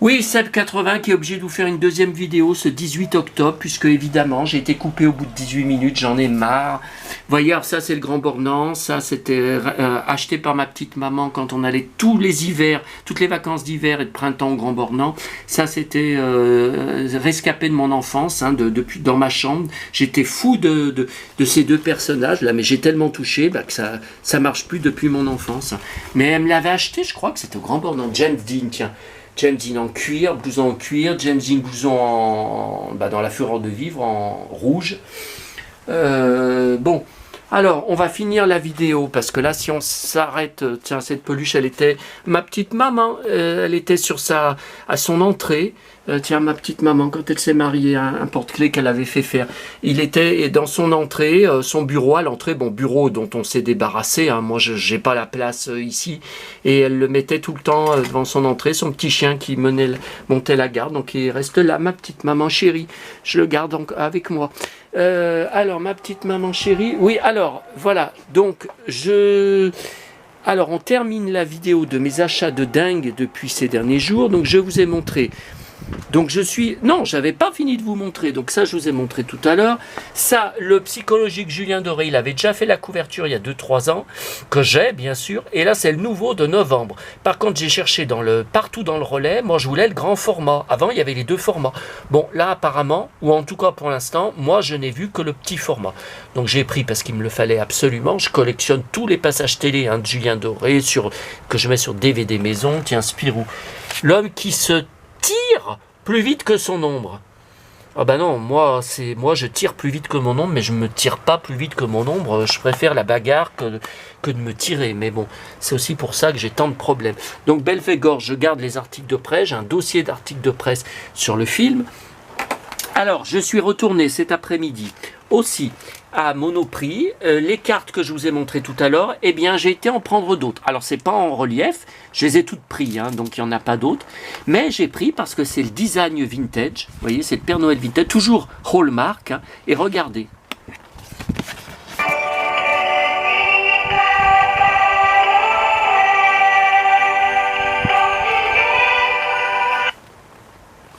Oui, Seb80 qui est obligé de vous faire une deuxième vidéo ce 18 octobre, puisque évidemment j'ai été coupé au bout de 18 minutes, j'en ai marre. Vous voyez, alors ça c'est le Grand Bornand, ça c'était acheté par ma petite maman quand on allait tous les hivers, toutes les vacances d'hiver et de printemps au Grand Bornand. Ça c'était rescapé de mon enfance, hein, depuis dans ma chambre. J'étais fou de ces deux personnages là, mais j'ai tellement touché que ça marche plus depuis mon enfance. Mais elle me l'avait acheté, je crois que c'était au Grand Bornand, James Dean, tiens. James Dean en cuir, blouson en cuir, James Dean blouson dans la fureur de vivre en rouge. Bon, alors on va finir la vidéo parce que là si on s'arrête, tiens cette peluche elle était, ma petite maman, elle était à son entrée. Tiens, ma petite maman, quand elle s'est mariée, un porte-clés qu'elle avait fait faire. Il était dans son entrée, son bureau à l'entrée, bon, bureau dont on s'est débarrassé, hein, moi je n'ai pas la place ici, et elle le mettait tout le temps devant son entrée, son petit chien qui montait la garde, donc il reste là, ma petite maman chérie, je le garde avec moi. Alors, ma petite maman chérie, oui, alors, voilà, donc Alors, on termine la vidéo de mes achats de dingue depuis ces derniers jours, donc je vous ai montré. Donc non, j'avais pas fini de vous montrer, donc ça je vous ai montré tout à l'heure. Ça, le psychologique Julien Doré, il avait déjà fait la couverture il y a 2-3 ans, que j'ai bien sûr, et là c'est le nouveau de novembre. Par contre j'ai cherché partout dans le relais, moi je voulais le grand format, avant il y avait les deux formats. Bon là apparemment, ou en tout cas pour l'instant, moi je n'ai vu que le petit format. Donc j'ai pris parce qu'il me le fallait absolument, je collectionne tous les passages télé de Julien Doré, que je mets sur DVD maison, tiens Spirou. L'homme qui se tire plus vite que son ombre. Ah ben non, moi je tire plus vite que mon ombre, mais je me tire pas plus vite que mon ombre. Je préfère la bagarre que de me tirer. Mais bon, c'est aussi pour ça que j'ai tant de problèmes. Donc Belphégor, je garde les articles de presse. J'ai un dossier d'articles de presse sur le film. Alors, je suis retourné cet après-midi aussi à Monoprix. Les cartes que je vous ai montrées tout à l'heure, eh bien, j'ai été en prendre d'autres. Alors, c'est pas en relief, je les ai toutes prises, hein, donc il n'y en a pas d'autres. Mais j'ai pris parce que c'est le design vintage. Vous voyez, c'est le Père Noël vintage, toujours Hallmark. Hein, et regardez.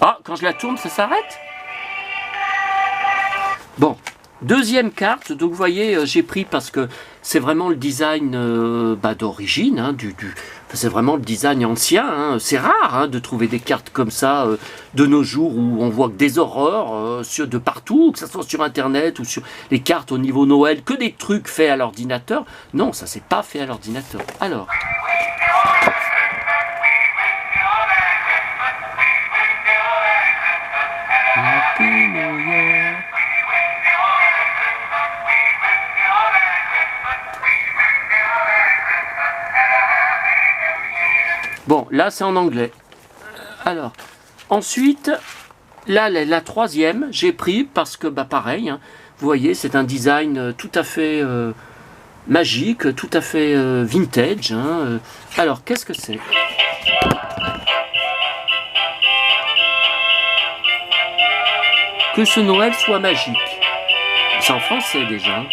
Ah, quand je la tourne, ça s'arrête ? Bon, deuxième carte, donc vous voyez, j'ai pris parce que c'est vraiment le design d'origine, hein, c'est vraiment le design ancien, hein. C'est rare hein, de trouver des cartes comme ça de nos jours où on voit que des horreurs de partout, que ce soit sur internet ou sur les cartes au niveau Noël, que des trucs faits à l'ordinateur. Non, ça c'est pas fait à l'ordinateur. Alors... Happy New Year. Bon, là c'est en anglais. Alors, ensuite, là la troisième, j'ai pris parce que, pareil, hein, vous voyez, c'est un design tout à fait magique, tout à fait vintage. Hein, alors, qu'est-ce que c'est ? Que ce Noël soit magique. C'est en français déjà.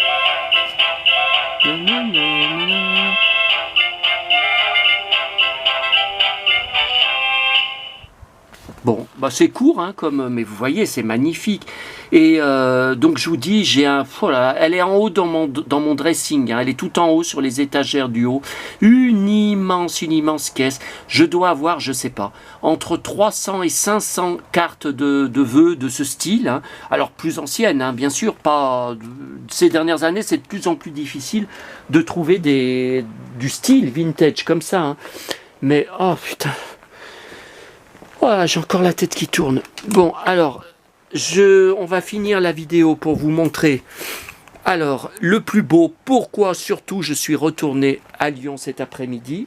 Bon, c'est court, hein, mais vous voyez, c'est magnifique. Et donc je vous dis, elle est en haut dans mon dressing, hein, elle est tout en haut sur les étagères du haut. Une immense caisse. Je dois avoir, je sais pas, entre 300 et 500 cartes de vœux de ce style. Hein. Alors plus anciennes, hein, bien sûr, pas. Ces dernières années, c'est de plus en plus difficile de trouver du style vintage comme ça. Hein. Mais oh putain. Voilà, j'ai encore la tête qui tourne. Bon, alors, on va finir la vidéo pour vous montrer. Alors, le plus beau, pourquoi surtout je suis retourné à Lyon cet après-midi.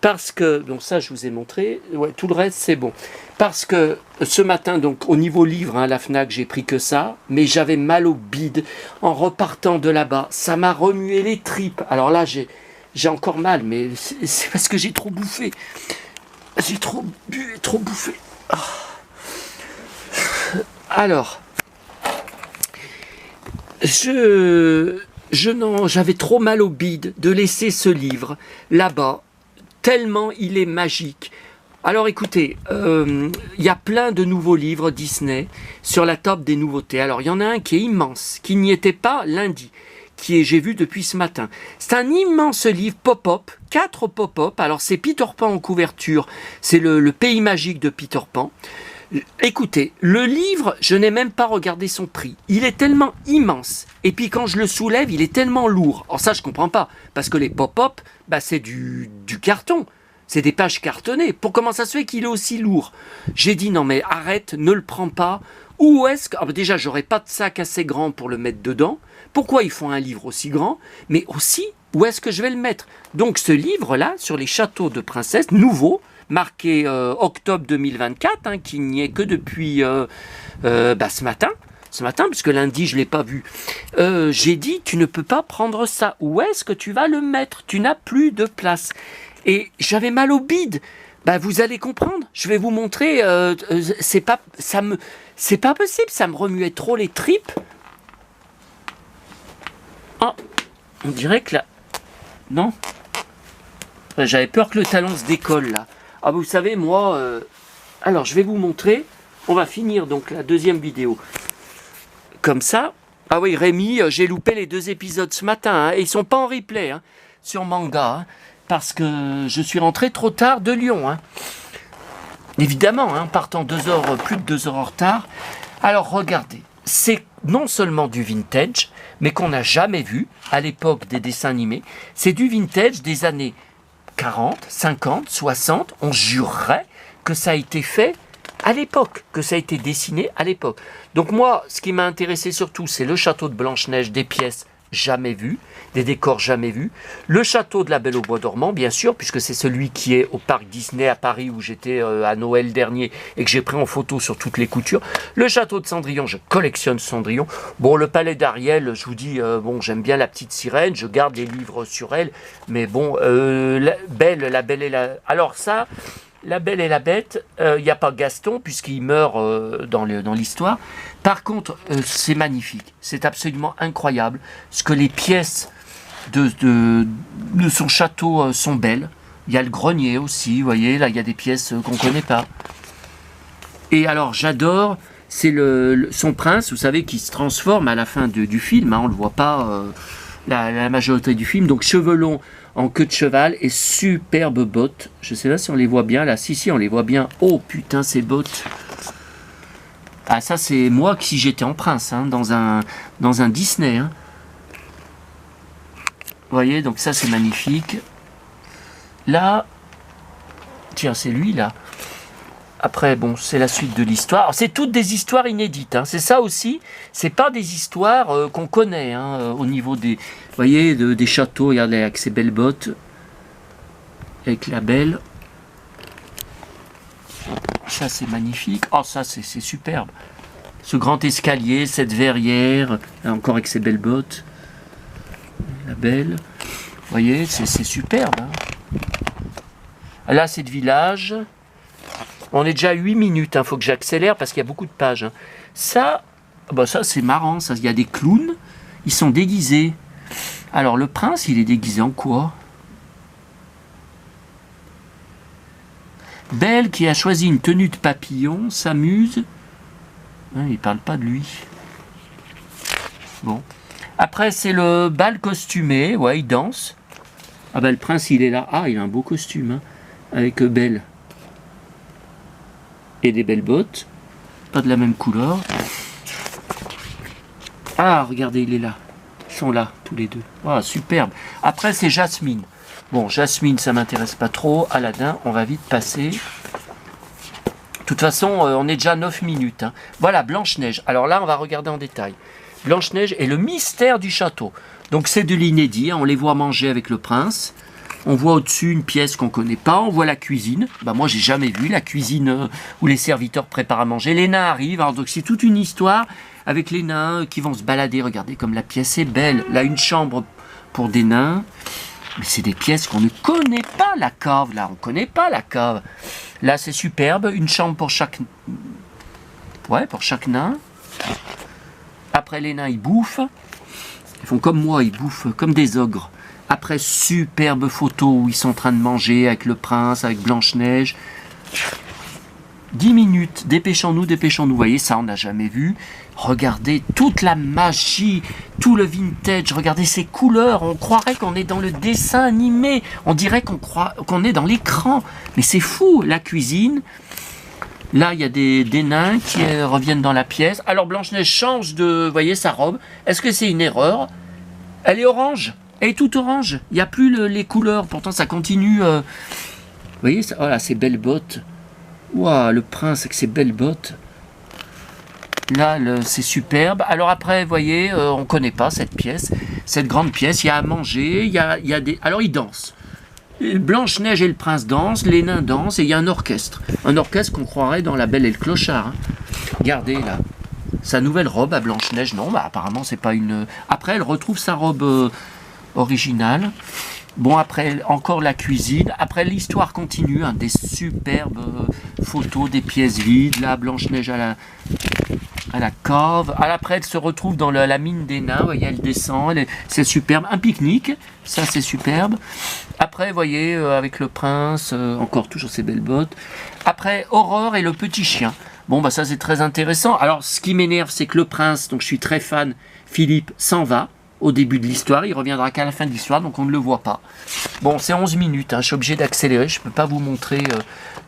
Parce que, donc ça je vous ai montré, ouais, tout le reste c'est bon. Parce que ce matin, donc au niveau livre, à la FNAC, j'ai pris que ça, mais j'avais mal au bide en repartant de là-bas. Ça m'a remué les tripes. Alors là, j'ai encore mal, mais c'est parce que j'ai trop bouffé. J'ai trop bu et trop bouffé. Oh. Alors, j'avais trop mal au bide de laisser ce livre là-bas, tellement il est magique. Alors écoutez, il y a plein de nouveaux livres Disney sur la top des nouveautés. Alors il y en a un qui est immense, qui n'y était pas lundi, j'ai vu depuis ce matin. C'est un immense livre pop-up, 4 pop-up. Alors c'est Peter Pan en couverture, c'est le pays magique de Peter Pan. Écoutez, le livre, je n'ai même pas regardé son prix. Il est tellement immense. Et puis quand je le soulève, il est tellement lourd. Alors ça, je comprends pas. Parce que les pop-up, c'est du carton. C'est des pages cartonnées. Comment ça se fait qu'il est aussi lourd? J'ai dit non mais arrête, ne le prends pas. Où est-ce que... déjà, j'aurais pas de sac assez grand pour le mettre dedans. Pourquoi ils font un livre aussi grand? Mais aussi, où est-ce que je vais le mettre? Donc ce livre-là, sur les châteaux de princesse, nouveau, marqué octobre 2024, qui n'y est que depuis ce matin, puisque lundi je ne l'ai pas vu. J'ai dit, tu ne peux pas prendre ça. Où est-ce que tu vas le mettre? Tu n'as plus de place. Et j'avais mal au bide. Vous allez comprendre. Je vais vous montrer. C'est pas possible. Ça me remuait trop les tripes. Oh, on dirait que là... Non. J'avais peur que le talon se décolle là. Ah, vous savez, moi... Alors, je vais vous montrer. On va finir donc la deuxième vidéo. Comme ça. Ah oui, Rémi, j'ai loupé les 2 épisodes ce matin. Et ils sont pas en replay sur Manga. Parce que je suis rentré trop tard de Lyon. Évidemment, partant plus de 2 heures en retard. Alors, regardez. C'est non seulement du vintage, mais qu'on n'a jamais vu à l'époque des dessins animés. C'est du vintage des années 40, 50, 60, on jurerait que ça a été fait à l'époque, que ça a été dessiné à l'époque. Donc moi, ce qui m'a intéressé surtout, c'est le château de Blanche-Neige, des pièces jamais vues, des décors jamais vus. Le château de la Belle au Bois dormant, bien sûr, puisque c'est celui qui est au parc Disney à Paris, où j'étais à Noël dernier, et que j'ai pris en photo sur toutes les coutures. Le château de Cendrillon, je collectionne Cendrillon. Bon, le palais d'Ariel, je vous dis, j'aime bien la petite sirène, je garde les livres sur elle, mais bon, la Belle et la... Alors ça... La Belle et la Bête, il n'y a pas Gaston puisqu'il meurt dans l'histoire. Par contre, c'est magnifique. C'est absolument incroyable. Ce que les pièces de son château sont belles. Il y a le grenier aussi, vous voyez. Là, il y a des pièces qu'on ne connaît pas. Et alors, j'adore, c'est son prince, vous savez, qui se transforme à la fin du film. On ne le voit pas la majorité du film. Donc, cheveux longs, en queue de cheval et superbes bottes. Je sais pas si on les voit bien là. Si, on les voit bien. Oh putain, ces bottes. Ah, ça, c'est moi si j'étais en prince, dans un Disney. Vous voyez, donc ça, c'est magnifique. Là, tiens, c'est lui là. Après, bon, c'est la suite de l'histoire. C'est toutes des histoires inédites. C'est ça aussi. C'est pas des histoires qu'on connaît au niveau des, vous voyez, des châteaux. Regardez avec ces belles bottes, avec la belle. Ça, c'est magnifique. Oh, ça, c'est superbe. Ce grand escalier, cette verrière, encore avec ses belles bottes. La belle. Vous voyez, c'est superbe. Là, c'est le village. On est déjà à 8 minutes, faut que j'accélère parce qu'il y a beaucoup de pages. Ça, ça c'est marrant, ça. Il y a des clowns, ils sont déguisés. Alors le prince, il est déguisé en quoi? Belle qui a choisi une tenue de papillon, s'amuse. Il parle pas de lui. Bon. Après c'est le bal costumé, ouais, il danse. Ah le prince il est là. Ah, il a un beau costume, avec Belle. Et des belles bottes, pas de la même couleur. Ah, regardez, il est là. Ils sont là, tous les deux. Ah, superbe. Après, c'est Jasmine. Bon, Jasmine, ça m'intéresse pas trop. Aladdin, on va vite passer. De toute façon, on est déjà à 9 minutes. Voilà, Blanche-Neige. Alors là, on va regarder en détail. Blanche-Neige et le mystère du château. Donc, c'est de l'inédit. On les voit manger avec le prince. On voit au-dessus une pièce qu'on ne connaît pas. On voit la cuisine. Moi, j'ai jamais vu la cuisine où les serviteurs préparent à manger. Les nains arrivent. Alors, donc, c'est toute une histoire avec les nains qui vont se balader. Regardez comme la pièce est belle. Là, une chambre pour des nains. Mais c'est des pièces qu'on ne connaît pas, la cave. Là, on ne connaît pas la cave. Là, c'est superbe. Une chambre pour chaque... Ouais, pour chaque nain. Après, les nains, ils bouffent. Ils font comme moi, ils bouffent comme des ogres. Après, superbe photo où ils sont en train de manger avec le prince, avec Blanche-Neige. 10 minutes, dépêchons-nous, dépêchons-nous. Vous voyez, ça, on n'a jamais vu. Regardez toute la magie, tout le vintage. Regardez ces couleurs. On croirait qu'on est dans le dessin animé. On dirait qu'on est dans l'écran. Mais c'est fou, la cuisine. Là, il y a des nains qui reviennent dans la pièce. Alors, Blanche-Neige change de, vous voyez, sa robe. Est-ce que c'est une erreur? Elle est orange. Elle est toute orange. Il n'y a plus les couleurs. Pourtant, ça continue. Vous voyez, ça, voilà, ces belles bottes. Waouh, le prince avec ses belles bottes. Là, c'est superbe. Alors après, vous voyez, on ne connaît pas cette pièce. Cette grande pièce, il y a à manger. Il y a des... Alors, ils dansent. Blanche-Neige et le prince dansent, les nains dansent, et il y a un orchestre. Un orchestre qu'on croirait dans La Belle et le Clochard. Hein. Regardez, là. Sa nouvelle robe à Blanche-Neige, non, bah, apparemment, c'est pas une... Après, elle retrouve sa robe originale. Bon, après, encore la cuisine. Après, l'histoire continue, hein, des superbes photos, des pièces vides. Là, Blanche-Neige à la cave. Après, elle se retrouve dans la mine des nains. Vous voyez, elle descend. C'est superbe. Un pique-nique. Ça, c'est superbe. Après, vous voyez, avec le prince, encore toujours ses belles bottes. Après, Aurore et le petit chien. Bon, bah ça, c'est très intéressant. Alors, ce qui m'énerve, c'est que le prince, donc je suis très fan, Philippe, s'en va. Au début de l'histoire, il reviendra qu'à la fin de l'histoire, donc on ne le voit pas. Bon, c'est 11 minutes, hein, je suis obligé d'accélérer, je ne peux pas vous montrer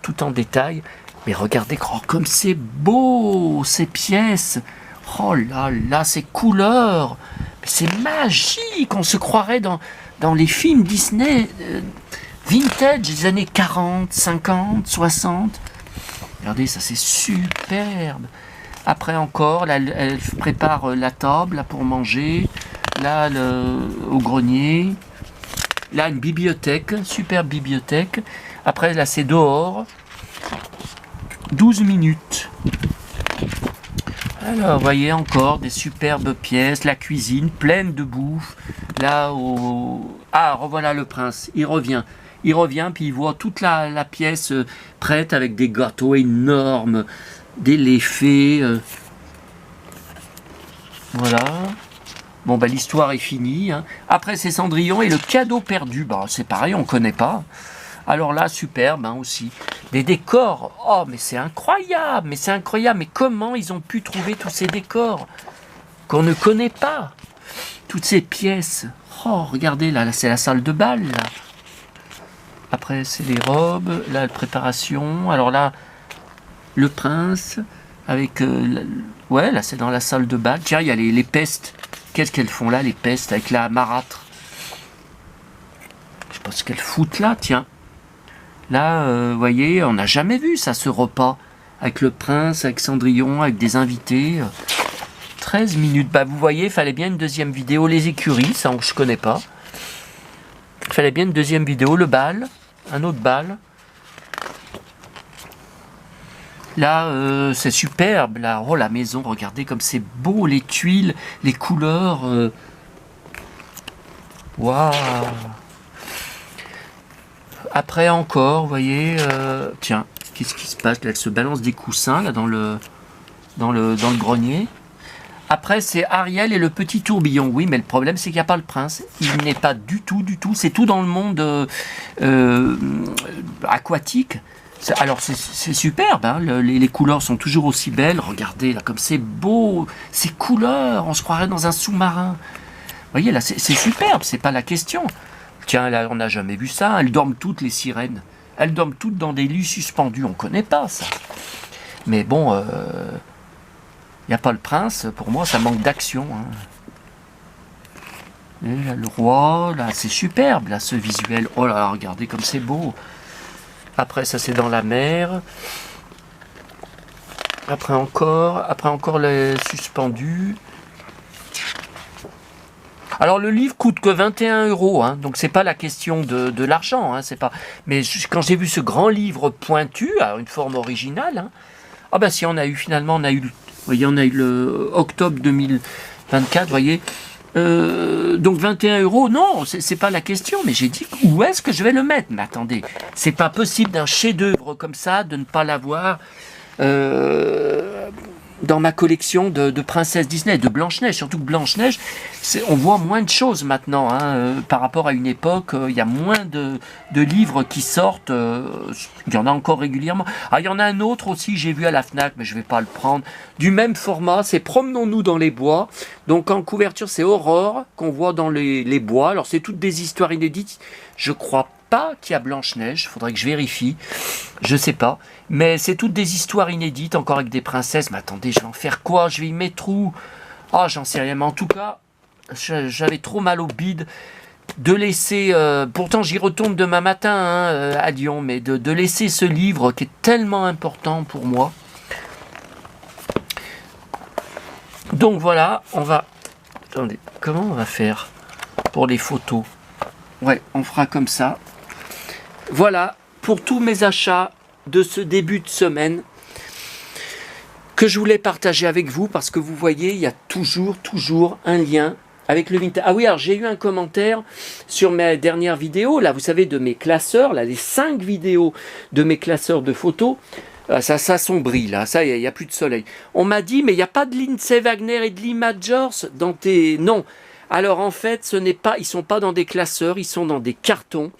tout en détail. Mais regardez comme c'est beau, ces pièces. Oh là là, ces couleurs. Mais c'est magique, on se croirait dans les films Disney vintage des années 40, 50, 60. Regardez, ça c'est superbe. Après encore, là, elle prépare la table là, pour manger. Là, au grenier. Là, une bibliothèque, superbe bibliothèque. Après, là, c'est dehors. 12 minutes. Alors, vous voyez encore des superbes pièces. La cuisine pleine de bouffe. Là, Ah, revoilà le prince. Il revient. Il revient, puis il voit toute la pièce prête avec des gâteaux énormes, des laits faits. Voilà. Bon, bah, l'histoire est finie. Hein. Après, c'est Cendrillon et le cadeau perdu. Bah, c'est pareil, on ne connaît pas. Alors là, superbe hein, aussi. Des décors. Oh, mais c'est incroyable. Mais c'est incroyable. Mais comment ils ont pu trouver tous ces décors qu'on ne connaît pas? Toutes ces pièces. Oh, regardez, là c'est la salle de bal. Là. Après, c'est les robes. Là, la préparation. Alors là, le prince avec... ouais, là, c'est dans la salle de bal. Tiens, il y a les pestes. Qu'est-ce qu'elles font là, les pestes, avec la marâtre? Je sais pas ce qu'elles foutent là, tiens. Là, vous voyez, on n'a jamais vu ça, ce repas. Avec le prince, avec Cendrillon, avec des invités. 13 minutes. Bah, vous voyez, il fallait bien une deuxième vidéo. Les écuries, ça, je connais pas. Il fallait bien une deuxième vidéo. Le bal, un autre bal. Là, c'est superbe. Là. Oh, la maison, regardez comme c'est beau, les tuiles, les couleurs. Waouh! Après encore, vous voyez, tiens, qu'est-ce qui se passe? Là, elle se balance des coussins là, dans le grenier. Après, c'est Ariel et le petit tourbillon. Oui, mais le problème, c'est qu'il n'y a pas le prince. Il n'est pas du tout. C'est tout dans le monde aquatique. Alors c'est superbe, hein, les couleurs sont toujours aussi belles. Regardez là comme c'est beau, ces couleurs, on se croirait dans un sous-marin. Vous voyez là, c'est superbe, c'est pas la question. Tiens, là on n'a jamais vu ça. Elles dorment toutes les sirènes. Elles dorment toutes dans des lits suspendus. On connaît pas ça. Mais bon, il n'y a pas le prince. Pour moi, ça manque d'action. Hein. Et là, le roi, là c'est superbe, là ce visuel. Oh là, regardez comme c'est beau. Après, ça c'est dans la mer. Après encore les suspendus. Alors le livre coûte que 21 €,, donc c'est pas la question de l'argent, hein, c'est pas. Mais quand j'ai vu ce grand livre pointu, à une forme originale, hein, ah ben si on a eu finalement, on a eu le octobre 2024, vous voyez. Donc 21 €, non, c'est pas la question, mais j'ai dit où est-ce que je vais le mettre? Mais attendez, c'est pas possible d'un chef-d'œuvre comme ça de ne pas l'avoir. dans ma collection de princesses Disney, de Blanche-Neige, surtout que Blanche-Neige, on voit moins de choses maintenant, hein, par rapport à une époque, il y a moins de livres qui sortent, il y en a encore régulièrement. Ah, il y en a un autre aussi, j'ai vu à la FNAC, mais je ne vais pas le prendre, du même format, c'est Promenons-nous dans les bois, donc en couverture c'est Aurore, qu'on voit dans les bois, alors c'est toutes des histoires inédites, je crois pas qu'il y a Blanche-Neige, il faudrait que je vérifie, je sais pas, mais c'est toutes des histoires inédites, encore avec des princesses, mais attendez, je vais en faire quoi? Je vais y mettre où? Ah, j'en sais rien, mais en tout cas, j'avais trop mal au bide de laisser, pourtant j'y retourne demain matin hein, à Lyon, mais de laisser ce livre qui est tellement important pour moi. Donc voilà, on va, attendez, comment on va faire pour les photos? Ouais, on fera comme ça. Voilà, pour tous mes achats de ce début de semaine que je voulais partager avec vous parce que vous voyez, il y a toujours un lien avec le vintage. Ah oui, alors j'ai eu un commentaire sur mes dernières vidéos, là vous savez, de mes classeurs, là les 5 vidéos de mes classeurs de photos. Ça s'assombrit là, ça il n'y a plus de soleil. On m'a dit, mais il n'y a pas de Lindsay Wagner et de Lee Majors dans tes... Non. Alors en fait, ce n'est pas, ils ne sont pas dans des classeurs, ils sont dans des cartons.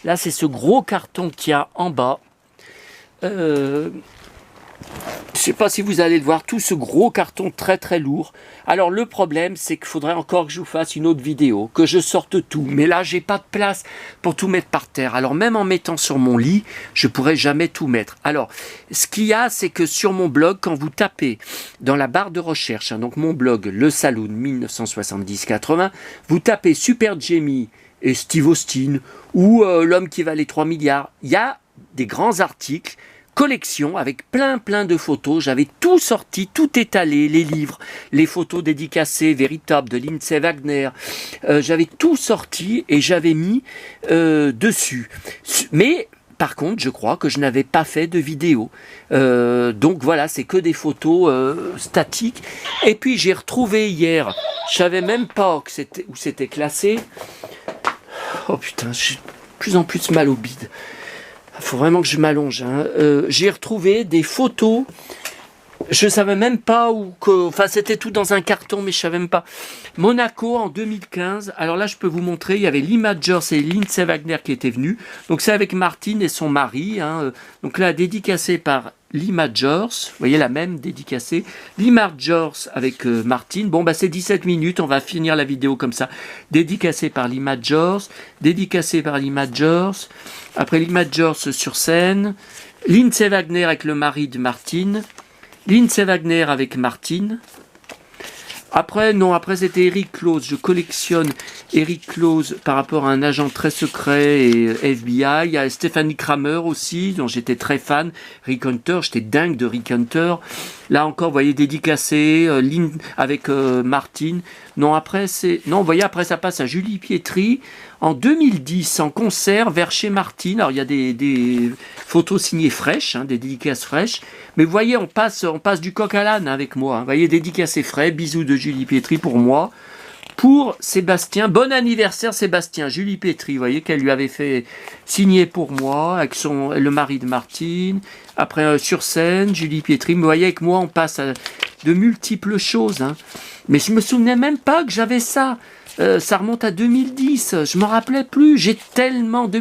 Là, c'est ce gros carton qu'il y a en bas. Je ne sais pas si vous allez le voir, tout ce gros carton très lourd. Alors le problème, c'est qu'il faudrait encore que je vous fasse une autre vidéo, que je sorte tout. Mais là, j'ai pas de place pour tout mettre par terre. Alors même en mettant sur mon lit, je pourrais jamais tout mettre. Alors, ce qu'il y a, c'est que sur mon blog, quand vous tapez dans la barre de recherche, hein, donc mon blog, Le Saloon 1970-80, vous tapez Super Jamie et Steve Austin ou L'homme qui valait 3 milliards. Il y a des grands articles, collection avec plein de photos. J'avais tout sorti, tout étalé, les livres, les photos dédicacées, véritables de Lindsay Wagner. J'avais tout sorti et j'avais mis dessus. Mais par contre, je crois que je n'avais pas fait de vidéo. Donc voilà, c'est que des photos statiques. Et puis j'ai retrouvé hier, je savais même pas que où c'était classé. Oh putain, j'ai de plus en plus mal au bide. Il faut vraiment que je m'allonge. Hein. J'ai retrouvé des photos. Je savais même pas où que... Enfin, c'était tout dans un carton, mais je savais même pas. Monaco en 2015. Alors là, je peux vous montrer. Il y avait Lee Majors et Lindsay Wagner qui étaient venus. Donc c'est avec Martine et son mari. Hein. Donc là, dédicacé par Lee Majors. Vous voyez la même dédicacée. Lee Majors avec Martine. Bon, bah c'est 17 minutes. On va finir la vidéo comme ça. Dédicacé par Lee Majors. Dédicacé par Lee Majors. Après Lee Majors sur scène. Lindsay Wagner avec le mari de Martine. Lindsay Wagner avec Martine. Après, non, après c'était Eric Close. Je collectionne Eric Close par rapport à un agent très secret et FBI. Il y a Stephanie Kramer aussi, dont j'étais très fan. Rick Hunter, j'étais dingue de Rick Hunter. Là encore, vous voyez, dédicacé, avec Martine. Non, après, non, vous voyez, après ça passe à Julie Pietri. En 2010, en concert vers chez Martine. Alors, il y a des photos signées fraîches, hein, des dédicaces fraîches. Mais vous voyez, on passe du coq à l'âne avec moi. Hein. Vous voyez, dédicacé frais. Bisous de Julie Pietri pour moi. Pour Sébastien, bon anniversaire Sébastien, Julie Pietri, vous voyez qu'elle lui avait fait signer pour moi, avec le mari de Martine. Après, sur scène, Julie Pietri. Mais vous voyez, avec moi, on passe à de multiples choses. Hein. Mais je me souvenais même pas que j'avais ça. Ça remonte à 2010, je me rappelais plus, j'ai tellement de